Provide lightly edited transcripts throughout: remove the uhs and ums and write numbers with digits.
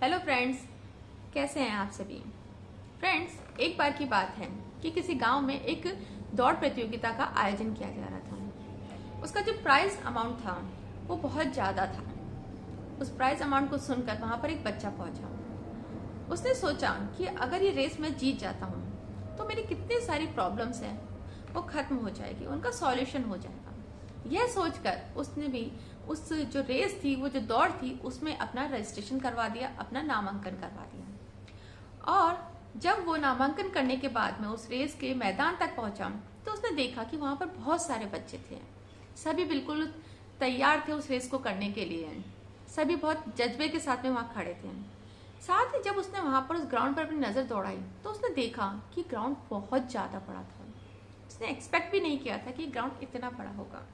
Hello friends, कैसे हैं आप सभी। फ्रेंड्स, एक बार की बात है कि किसी गांव में एक दौड़ प्रतियोगिता का आयोजन किया जा रहा था। उसका जो प्राइज अमाउंट था वो बहुत ज़्यादा था। उस प्राइज अमाउंट को सुनकर वहां पर एक बच्चा पहुंचा। उसने सोचा कि अगर ये रेस मैं जीत जाता हूँ तो मेरी कितनी सारी प्रॉब्लम्स हैं वो खत्म हो जाएगी, उनका सॉल्यूशन हो जाएगा। यह सोचकर उसने भी उस जो रेस थी, वो जो दौड़ थी, उसमें अपना रजिस्ट्रेशन करवा दिया, अपना नामांकन करवा दिया। और जब वो नामांकन करने के बाद में उस रेस के मैदान तक पहुंचा तो उसने देखा कि वहां पर बहुत सारे बच्चे थे। सभी बिल्कुल तैयार थे उस रेस को करने के लिए। सभी बहुत जज्बे के साथ में वहां खड़े थे। साथ ही जब उसने वहां पर उस ग्राउंड पर अपनी नजर दौड़ाई तो उसने देखा कि ग्राउंड बहुत ज्यादा बड़ा था। उसने एक्सपेक्ट भी नहीं किया था कि ग्राउंड इतना बड़ा होगा।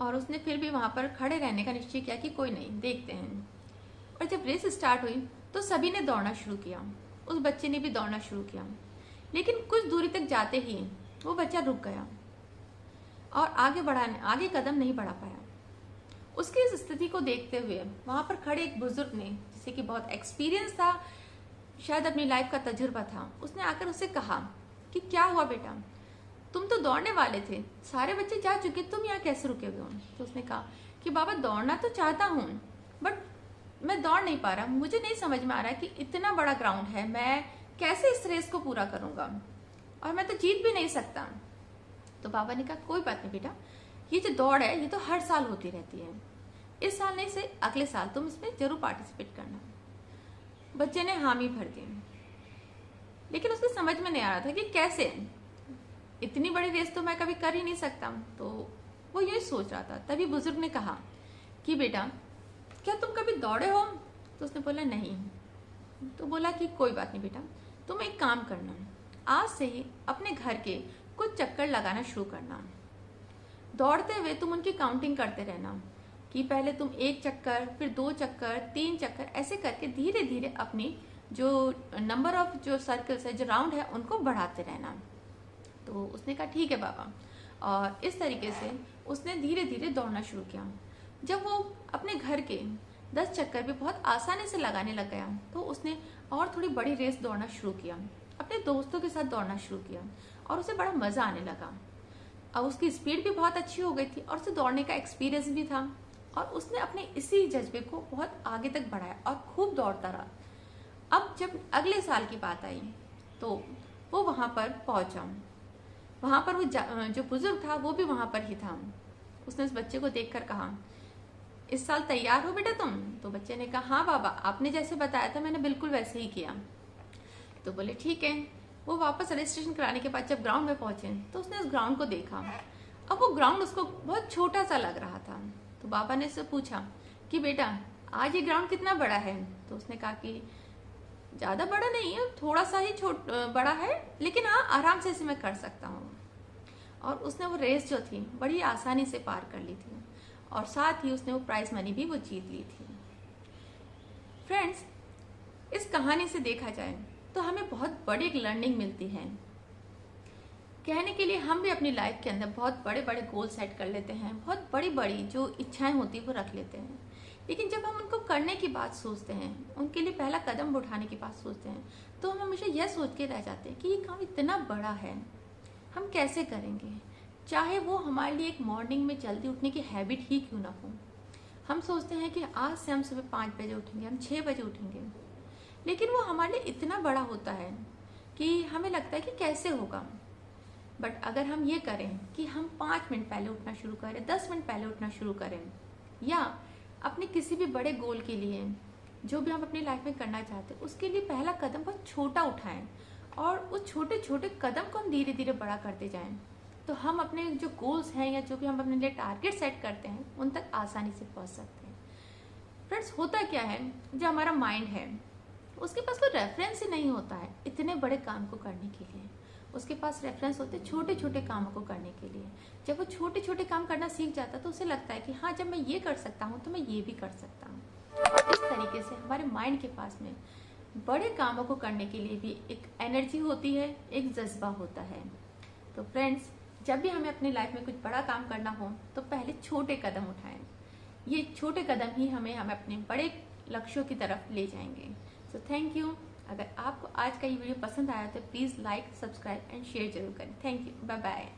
और उसने फिर भी वहां पर खड़े रहने का निश्चय किया कि कोई नहीं, देखते हैं। और जब रेस स्टार्ट हुई तो सभी ने दौड़ना शुरू किया। उस बच्चे ने भी दौड़ना शुरू किया, लेकिन कुछ दूरी तक जाते ही वो बच्चा रुक गया और आगे कदम नहीं बढ़ा पाया। उसकी इस स्थिति को देखते हुए वहां पर खड़े एक बुजुर्ग ने, जिसे कि बहुत एक्सपीरियंस था, शायद अपनी लाइफ का तजुर्बा था, उसने आकर उससे कहा कि क्या हुआ बेटा, तुम तो दौड़ने वाले थे, सारे बच्चे जा चुके, तुम यहाँ कैसे रुके हुए हो। तो उसने कहा कि बाबा, दौड़ना तो चाहता हूँ बट मैं दौड़ नहीं पा रहा। मुझे नहीं समझ में आ रहा कि इतना बड़ा ग्राउंड है, मैं कैसे इस रेस को पूरा करूंगा, और मैं तो जीत भी नहीं सकता। तो बाबा ने कहा कोई बात नहीं बेटा, ये जो दौड़ है ये तो हर साल होती रहती है, इस साल नहीं से अगले साल तुम इसमें जरूर पार्टिसिपेट करना। बच्चे ने हामी भर दी, लेकिन उसको समझ में नहीं आ रहा था कि कैसे, इतनी बड़ी रेस तो मैं कभी कर ही नहीं सकता। तो वो यही सोच रहा था। तभी बुजुर्ग ने कहा कि बेटा, क्या तुम कभी दौड़े हो। तो उसने बोला नहीं। तो बोला कि कोई बात नहीं बेटा, तुम एक काम करना, आज से ही अपने घर के कुछ चक्कर लगाना शुरू करना। दौड़ते हुए तुम उनकी काउंटिंग करते रहना कि पहले तुम 1 चक्कर, फिर 2 चक्कर, 3 चक्कर, ऐसे करके धीरे धीरे अपनी जो नंबर ऑफ जो सर्कल्स है, जो राउंड है, उनको बढ़ाते रहना। तो उसने कहा ठीक है बाबा, और इस तरीके से उसने धीरे धीरे दौड़ना शुरू किया। जब वो अपने घर के 10 चक्कर भी बहुत आसानी से लगाने लग गया तो उसने और थोड़ी बड़ी रेस दौड़ना शुरू किया, अपने दोस्तों के साथ दौड़ना शुरू किया, और उसे बड़ा मजा आने लगा। अब उसकी स्पीड भी बहुत अच्छी हो गई थी और उसे दौड़ने का एक्सपीरियंस भी था, और उसने अपने इसी जज्बे को बहुत आगे तक बढ़ाया और खूब दौड़ता रहा। अब जब अगले साल की बात आई तो वो वहां पर पहुंचा। वहां पर वो जो बुजुर्ग था वो भी वहां पर ही था। उसने उस बच्चे को देखकर कहा, इस साल तैयार हो बेटा तुम। तो बच्चे ने कहा हाँ बाबा, आपने जैसे बताया था मैंने बिल्कुल वैसे ही किया। तो बोले ठीक है। वो वापस रजिस्ट्रेशन कराने के बाद जब ग्राउंड में पहुंचे तो उसने उस ग्राउंड को देखा। अब वो ग्राउंड उसको बहुत छोटा सा लग रहा था। तो बाबा ने उससे पूछा कि बेटा, आज ये ग्राउंड कितना बड़ा है। तो उसने कहा कि ज्यादा बड़ा नहीं है, थोड़ा सा ही बड़ा है, लेकिन हाँ, आराम से इसे मैं कर सकता हूँ। और उसने वो रेस जो थी बड़ी आसानी से पार कर ली थी, और साथ ही उसने वो प्राइज मनी भी वो जीत ली थी। फ्रेंड्स, इस कहानी से देखा जाए तो हमें बहुत बड़ी एक लर्निंग मिलती है। कहने के लिए हम भी अपनी लाइफ के अंदर बहुत बड़े बड़े गोल सेट कर लेते हैं, बहुत बड़ी बड़ी जो इच्छाएं होती है वो रख लेते हैं, लेकिन जब हम उनको करने की बात सोचते हैं, उनके लिए पहला कदम उठाने की बात सोचते हैं, तो हम हमेशा यह सोच के रह जाते हैं कि ये काम इतना बड़ा है, हम कैसे करेंगे। चाहे वो हमारे लिए एक मॉर्निंग में जल्दी उठने की हैबिट ही क्यों ना हो। हम सोचते हैं कि आज से हम सुबह 5 बजे उठेंगे, हम 6 बजे उठेंगे, लेकिन वो हमारे लिए इतना बड़ा होता है कि हमें लगता है कि कैसे होगा। बट अगर हम ये करें कि हम 5 मिनट पहले उठना शुरू करें, 10 मिनट पहले उठना शुरू करें, या अपने किसी भी बड़े गोल के लिए, जो भी हम अपनी लाइफ में करना चाहते हैं, उसके लिए पहला कदम बहुत छोटा उठाएं, और उस छोटे छोटे कदम को हम धीरे धीरे बड़ा करते जाएं, तो हम अपने जो गोल्स हैं या जो भी हम अपने लिए टारगेट सेट करते हैं उन तक आसानी से पहुंच सकते हैं। फ्रेंड्स, होता क्या है, जो हमारा माइंड है उसके पास कोई रेफरेंस ही नहीं होता है इतने बड़े काम को करने के लिए। उसके पास रेफरेंस होते हैं छोटे छोटे कामों को करने के लिए। जब वो छोटे छोटे काम करना सीख जाता है तो उसे लगता है कि हाँ, जब मैं ये कर सकता हूँ तो मैं ये भी कर सकता हूँ। और इस तरीके से हमारे माइंड के पास में बड़े कामों को करने के लिए भी एक एनर्जी होती है, एक जज्बा होता है। तो फ्रेंड्स, जब भी हमें अपनी लाइफ में कुछ बड़ा काम करना हो तो पहले छोटे कदम उठाएं। ये छोटे कदम ही हमें अपने बड़े लक्ष्यों की तरफ ले जाएंगे। So thank you. अगर आपको आज का ये वीडियो पसंद आया तो please like, subscribe and share जरूर करें। Thank you. Bye bye.